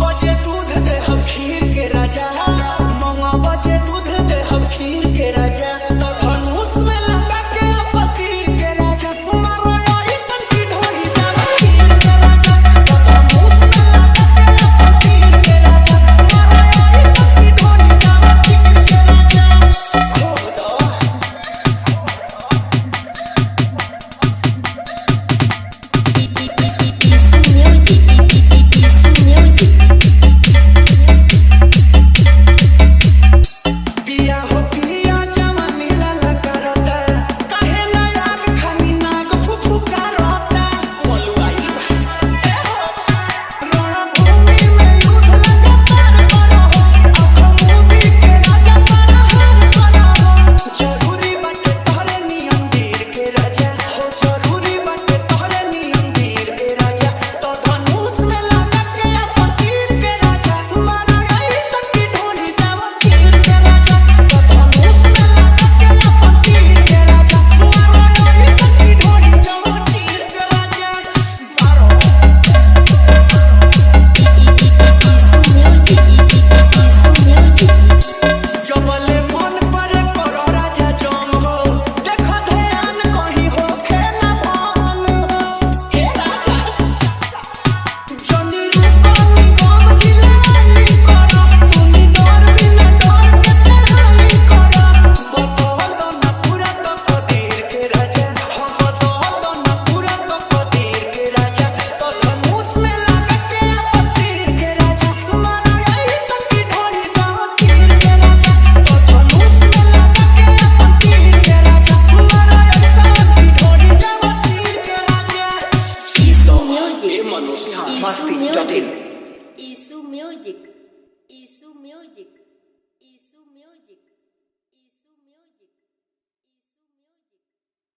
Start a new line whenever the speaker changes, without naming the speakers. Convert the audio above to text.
बजे दूध दे हम खीर के राजा, मंगा बजे दूध दे हम खीर के राजा, तो धनुष में लगा के अपतीर के राजा, मारो ऐसन की ढोली जावा खीर के राजा, तो धनुष में लगा के अपतीर के राजा, मारो ऐसन की ढोली जावा खीर के राजा। खोल दो पिया हो पिया जवानी लाला करता, काहे ना याद खानी नाग फुफुका रोता, मलुआई रणभूमि में युद्ध लगा पार करो, आँखों मूवी के राजा पार करो, जरूरी बाटे तोहरे नियम वीर के राजा, हो जरूरी बाटे तोहरे नियम वीर के राजा, तो धनुष में लगा के अपतीर के राजा, मारा ऐसन की ढोली जावा खीर के राजा, तो धनुष में लगा के अपतीर के राजा, मारा ऐसन की ढोली जावा खीर के राजा। जबले मन पर करो राजा जंग हो, देखो ध्यान कहीं होखे ना भंग हो, हे राजा जनी रुकनी गम जिलाई करो, तुनी डर बिना डर के चढ़ाई करो, बतौल दो ना पूरा तो कदीर के राजा, हो बतौल दो ना पूरा तो कदीर के राजा, तो धनुष में लगा के अपतीर के राजा, मारा ऐसन की ढोली जावा खीर के राजा, तो धनुष में लगा के अपतीर के राजा, मारा ऐसन की ढोली जावा खीर के राजा।
Isu Music.
मस्ती
Isu
जटिल
Music. Isu Music. Isu Music.